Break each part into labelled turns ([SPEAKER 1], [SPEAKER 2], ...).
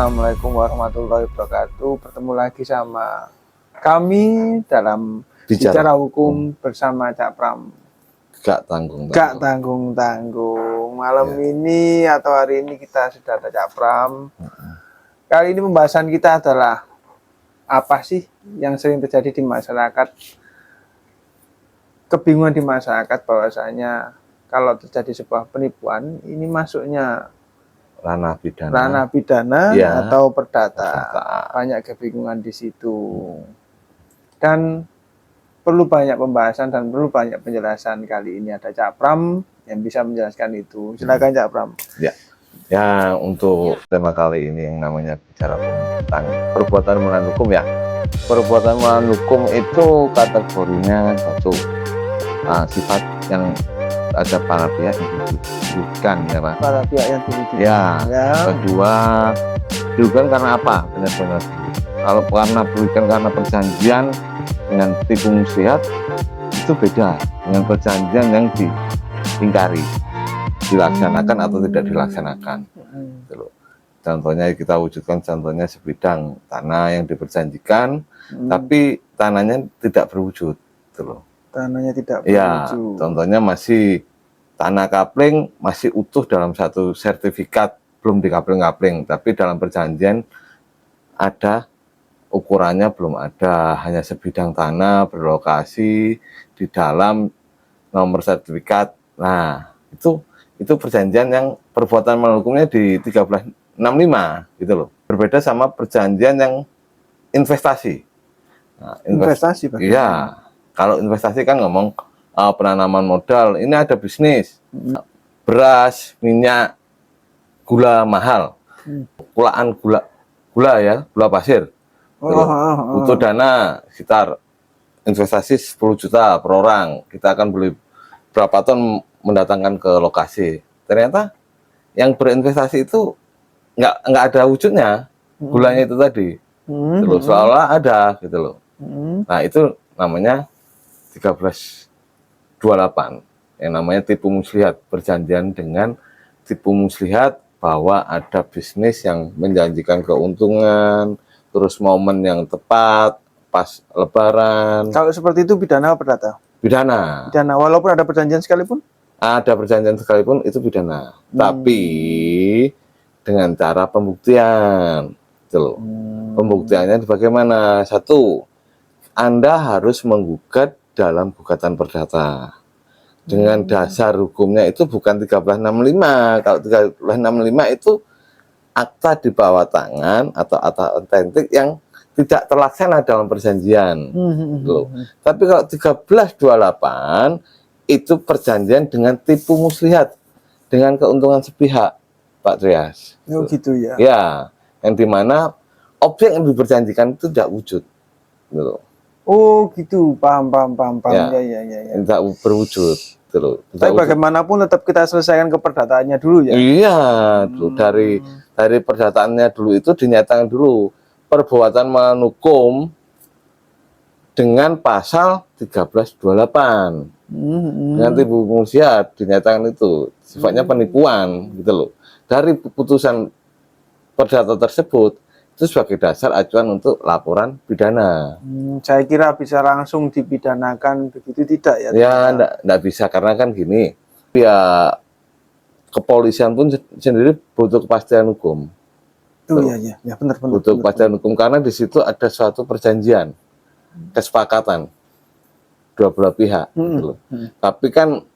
[SPEAKER 1] Assalamualaikum warahmatullahi wabarakatuh. Bertemu lagi sama kami dalam bicara hukum bersama Cak Pram.
[SPEAKER 2] Gak tanggung.
[SPEAKER 1] Gak tanggung-tanggung. Malam ini atau hari ini kita sudah ada Cak Pram. Kali ini pembahasan kita adalah apa sih yang sering terjadi di masyarakat? Kebingungan di masyarakat bahwasanya kalau terjadi sebuah penipuan ini masuknya ranah pidana ya, atau perdata. Banyak kebingungan di situ. Dan perlu banyak pembahasan dan perlu banyak penjelasan. Kali ini ada Cak Pram yang bisa menjelaskan itu. Silakan Cak Pram.
[SPEAKER 2] Ya, untuk tema kali ini yang namanya bicara tentang perbuatan melawan hukum ya. Perbuatan melawan hukum itu kategorinya satu, sifat yang ada para pihak yang dirugikan ya Pak.
[SPEAKER 1] Para pihak yang dirugikan.
[SPEAKER 2] Ya. Kedua, dirugikan karena apa? Benar-benar. Kalau karena dirugikan karena perjanjian dengan tipu muslihat itu beda dengan perjanjian yang diingkari, dilaksanakan atau tidak dilaksanakan. Contohnya kita wujudkan contohnya sebidang tanah yang diperjanjikan, tapi tanahnya tidak berwujud,
[SPEAKER 1] Tanahnya tidak berwujud.
[SPEAKER 2] Ya, contohnya masih tanah kapling masih utuh dalam satu sertifikat, belum dikapling-kapling, tapi dalam perjanjian ada ukurannya belum ada, hanya sebidang tanah berlokasi di dalam nomor sertifikat. Nah, itu perjanjian yang perbuatan melawan hukumnya di 1365 gitu loh. Berbeda sama perjanjian yang investasi. Nah,
[SPEAKER 1] investasi Pak?
[SPEAKER 2] Iya. Kalau investasi kan ngomong penanaman modal, ini ada bisnis, beras, minyak, gula mahal, kulaan gula ya, gula pasir, butuh dana sekitar investasi 10 juta per orang, kita akan beli berapa ton mendatangkan ke lokasi. Ternyata yang berinvestasi itu nggak ada wujudnya, gulanya itu tadi, seolah ada gitu loh. Nah itu namanya 1328 yang namanya tipu muslihat, perjanjian dengan tipu muslihat bahwa ada bisnis yang menjanjikan keuntungan, terus momen yang tepat pas lebaran.
[SPEAKER 1] Kalau seperti itu pidana apa perdata?
[SPEAKER 2] Pidana.
[SPEAKER 1] Pidana walaupun ada perjanjian sekalipun?
[SPEAKER 2] Ada perjanjian sekalipun itu pidana. Tapi dengan cara pembuktian. Gitu loh. Pembuktiannya bagaimana? Satu, Anda harus menggugat dalam gugatan perdata dengan dasar hukumnya itu bukan 1365. Kalau 1365 itu akta di bawah tangan atau akta otentik yang tidak terlaksana dalam perjanjian. Tapi kalau 1328 itu perjanjian dengan tipu muslihat, dengan keuntungan sepihak, Pak Trias.
[SPEAKER 1] Oh gitu ya.
[SPEAKER 2] Ya, yang dimana objek yang diperjanjikan itu tidak wujud. Gitu.
[SPEAKER 1] Oh gitu, paham. Ya.
[SPEAKER 2] Tidak berwujud.
[SPEAKER 1] Tapi bagaimanapun tetap kita selesaikan keperdataannya dulu ya.
[SPEAKER 2] Iya, dulu dari perdataannya dulu itu dinyatakan dulu perbuatan melawan hukum dengan pasal 1328. Dengan tipu muslihat dinyatakan itu sifatnya penipuan gitu loh. Dari putusan perdata tersebut itu sebagai dasar acuan untuk laporan pidana.
[SPEAKER 1] Saya kira bisa langsung dipidanakan, begitu tidak ya?
[SPEAKER 2] Ya, enggak bisa, karena kan gini, ya kepolisian pun sendiri butuh kepastian hukum.
[SPEAKER 1] Oh iya, benar.
[SPEAKER 2] Butuh kepastian hukum karena di situ ada suatu perjanjian, kesepakatan dua belah pihak. Gitu loh. Tapi kan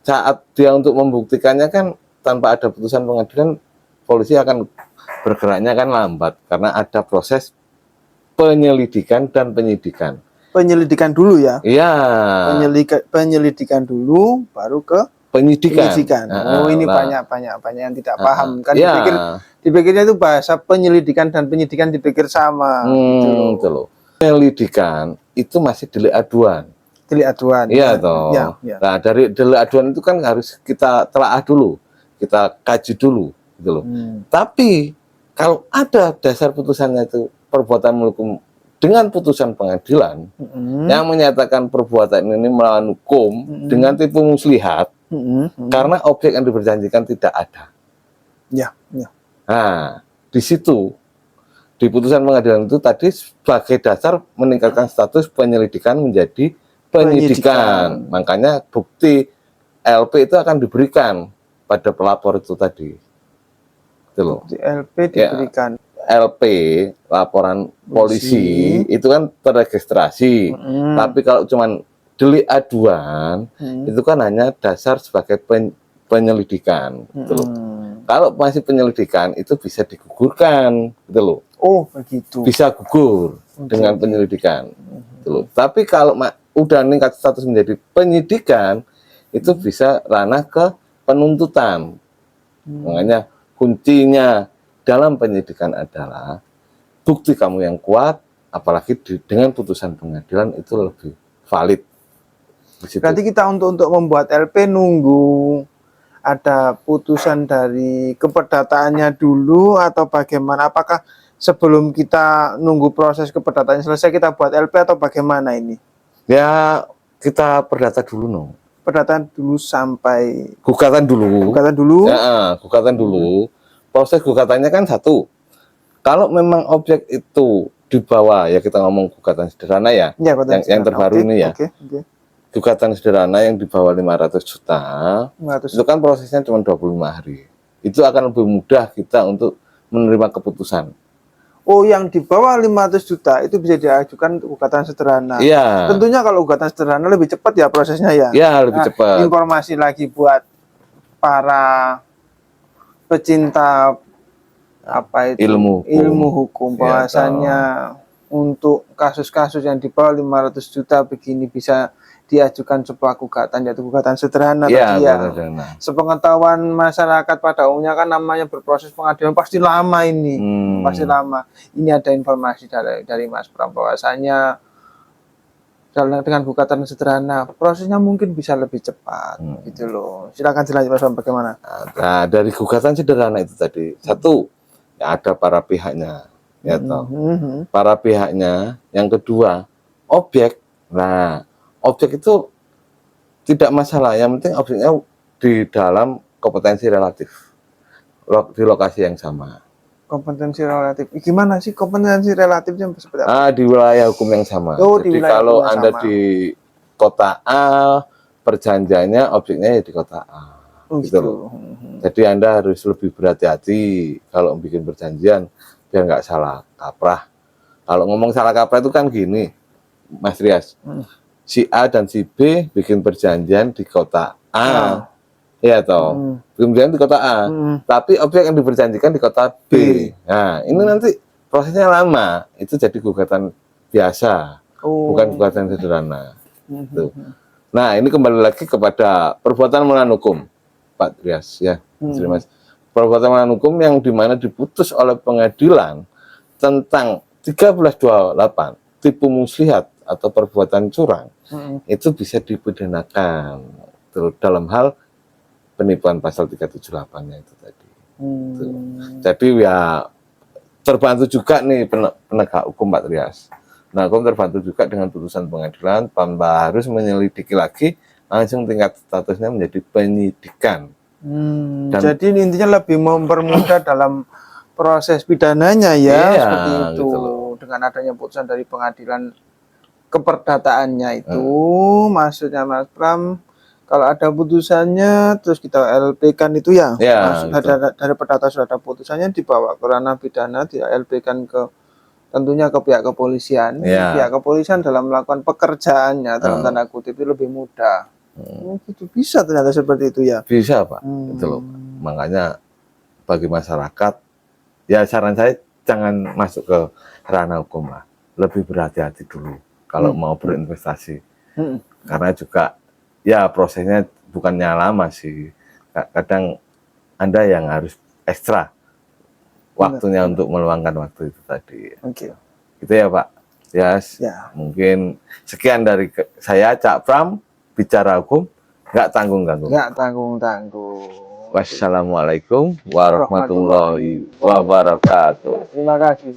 [SPEAKER 2] saat dia untuk membuktikannya kan tanpa ada putusan pengadilan, polisi akan bergeraknya kan lambat karena ada proses penyelidikan dan penyidikan.
[SPEAKER 1] Penyelidikan dulu ya? Iya. Penyelidikan dulu, baru ke penyidikan. Oh ini banyak yang tidak paham kan? Dipikirnya itu bahasa penyelidikan dan penyidikan dipikir sama.
[SPEAKER 2] Gitu loh. Penyelidikan itu masih delik aduan.
[SPEAKER 1] Delik aduan.
[SPEAKER 2] Iya toh. Ya. Nah dari delik aduan itu kan harus kita telaah dulu, kita kaji dulu, gitu loh. Tapi kalau ada dasar putusannya itu perbuatan melawan dengan putusan pengadilan yang menyatakan perbuatan ini melawan hukum dengan tipu muslihat, karena objek yang diperjanjikan tidak ada.
[SPEAKER 1] Ya.
[SPEAKER 2] Nah, di situ di putusan pengadilan itu tadi sebagai dasar meningkatkan status penyelidikan menjadi penyidikan. Makanya bukti LP itu akan diberikan pada pelapor itu tadi. Itu loh.
[SPEAKER 1] Bukti LP diberikan.
[SPEAKER 2] Ya, LP, laporan polisi itu kan terregistrasi. Tapi kalau cuman delik aduan, itu kan hanya dasar sebagai penyelidikan. Gitu loh. Kalau masih penyelidikan itu bisa digugurkan, gitu loh.
[SPEAKER 1] Oh, begitu.
[SPEAKER 2] Bisa gugur dengan penyelidikan. Gitu loh. Tapi kalau udah meningkat status menjadi penyidikan, itu bisa ranah ke penuntutan. Makanya kuncinya dalam penyidikan adalah bukti kamu yang kuat, apalagi dengan putusan pengadilan itu lebih valid.
[SPEAKER 1] Berarti kita untuk membuat LP nunggu ada putusan dari keperdataannya dulu atau bagaimana? Apakah sebelum kita nunggu proses keperdataannya selesai kita buat LP atau bagaimana ini?
[SPEAKER 2] Ya kita perdata dulu no.
[SPEAKER 1] Perdataan dulu sampai
[SPEAKER 2] gugatan dulu.
[SPEAKER 1] Gugatan dulu.
[SPEAKER 2] Ya, gugatan dulu. Proses gugatannya kan satu. Kalau memang objek itu dibawa, ya kita ngomong gugatan sederhana ya. Yang terbaru ini ya. Gugatan sederhana yang di bawah 500 juta, itu kan prosesnya cuma 25 hari. Itu akan lebih mudah kita untuk menerima keputusan.
[SPEAKER 1] Oh, yang di bawah 500 juta itu bisa diajukan gugatan sederhana.
[SPEAKER 2] Iya.
[SPEAKER 1] Tentunya kalau gugatan sederhana lebih cepat ya prosesnya ya.
[SPEAKER 2] Iya, lebih cepat.
[SPEAKER 1] Informasi lagi buat para pecinta apa itu ilmu hukum bahwasannya untuk kasus-kasus yang di bawah 500 juta begini bisa diajukan sebuah gugatan, yaitu gugatan sederhana tadi ya. Sepengetahuan masyarakat pada umumnya kan namanya berproses pengadilan pasti lama ini, pasti lama. Ini ada informasi dari Mas Pram bahwasanya dengan gugatan sederhana prosesnya mungkin bisa lebih cepat, gitu loh. Silakan dilanjut Mas Pram, bagaimana?
[SPEAKER 2] Nah, dari gugatan sederhana itu tadi, satu ya ada para pihaknya, ya toh. Para pihaknya. Yang kedua, objek. Nah, objek itu tidak masalah, yang penting objeknya di dalam kompetensi relatif, di lokasi yang sama.
[SPEAKER 1] Kompetensi relatif, gimana sih kompetensi relatifnya seperti apa?
[SPEAKER 2] Di wilayah hukum yang sama.
[SPEAKER 1] Oh,
[SPEAKER 2] jadi kalau Anda sama. Di kota A, perjanjiannya objeknya ya di kota A. Gitu loh. Jadi Anda harus lebih berhati-hati kalau bikin perjanjian biar nggak salah kaprah. Kalau ngomong salah kaprah itu kan gini, Mas Rias. Si A dan si B bikin perjanjian di kota A, ya toh, bikin perjanjian di kota A, tapi objek yang diperjanjikan di kota B. Nah, ini nanti prosesnya lama, itu jadi gugatan biasa, bukan gugatan sederhana. Nah, ini kembali lagi kepada perbuatan melawan hukum, Pak Trias, ya, Mas. Perbuatan melawan hukum yang dimana diputus oleh pengadilan tentang 1328 tipu muslihat atau perbuatan curang, itu bisa dipidanakan dalam hal penipuan pasal 378-nya itu tadi. Jadi ya terbantu juga nih penegak hukum Pak Trias. Nah, hukum terbantu juga dengan putusan pengadilan tanpa harus menyelidiki lagi, langsung tingkat statusnya menjadi penyidikan.
[SPEAKER 1] Jadi intinya lebih mempermudah dalam proses pidananya ya, seperti itu. Gitu, dengan adanya putusan dari pengadilan keperdataannya itu, maksudnya Mas Pram, kalau ada putusannya terus kita LP-kan itu ya, dari perdata sudah ada putusannya dibawa ke ranah pidana, di LP-kan ke tentunya ke pihak kepolisian. Pihak kepolisian dalam melakukan pekerjaannya dalam tanda kutip itu lebih mudah. Itu bisa ternyata seperti itu ya.
[SPEAKER 2] Bisa Pak, itu loh. Makanya bagi masyarakat, ya saran saya jangan masuk ke ranah hukum lah, lebih berhati-hati dulu kalau mau berinvestasi, karena juga ya prosesnya bukannya lama sih, kadang Anda yang harus ekstra waktunya untuk meluangkan waktu itu tadi. Gitu ya Pak. Yes. Ya. Mungkin sekian dari saya, Cak Pram, bicara hukum, nggak tanggung-tanggung.
[SPEAKER 1] Nggak tanggung-tanggung.
[SPEAKER 2] Wassalamualaikum warahmatullahi wabarakatuh.
[SPEAKER 1] Terima kasih.